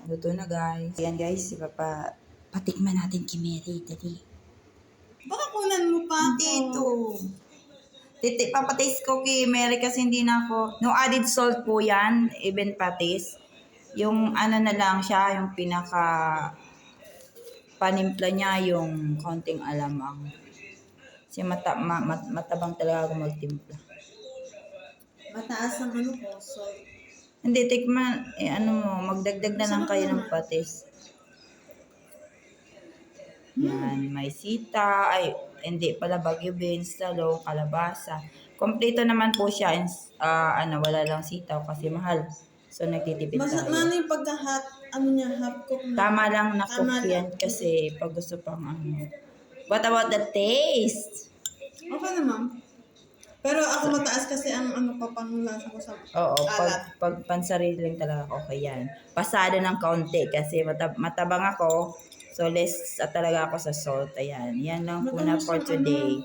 Luto na guys. Ayan guys, patikman natin kay Mary. Dali. Baka kunan mo pa ako. Dito. Papatis ko kay Mary kasi hindi na ako. No added salt po yan, even patis. Yung ano na lang siya, yung pinaka panimpla niya, yung konting alamang. Kasi matabang talaga ako magtimpla. Mataas ang ano ko, salt. Hindi, tikman, magdagdag na lang kayo ng patis. Yan, may sita, hindi pala bagyo beans, talong, kalabasa. Kompleto naman po siya, wala lang sitaw kasi mahal. So, nagtitipid tayo. Ano yung pagka-hot, half cook na? Tama lang na cook Tama yan lang. kasi pag gusto pang What about the taste? Okay naman. Pero ako mataas kasi ang papanglasa ko sa Oo, alat. pag pansarili lang talaga okay yan. Pasado ng kaunti kasi matabang ako. So, less talaga ako sa salt. Ayan, yan lang po na for today.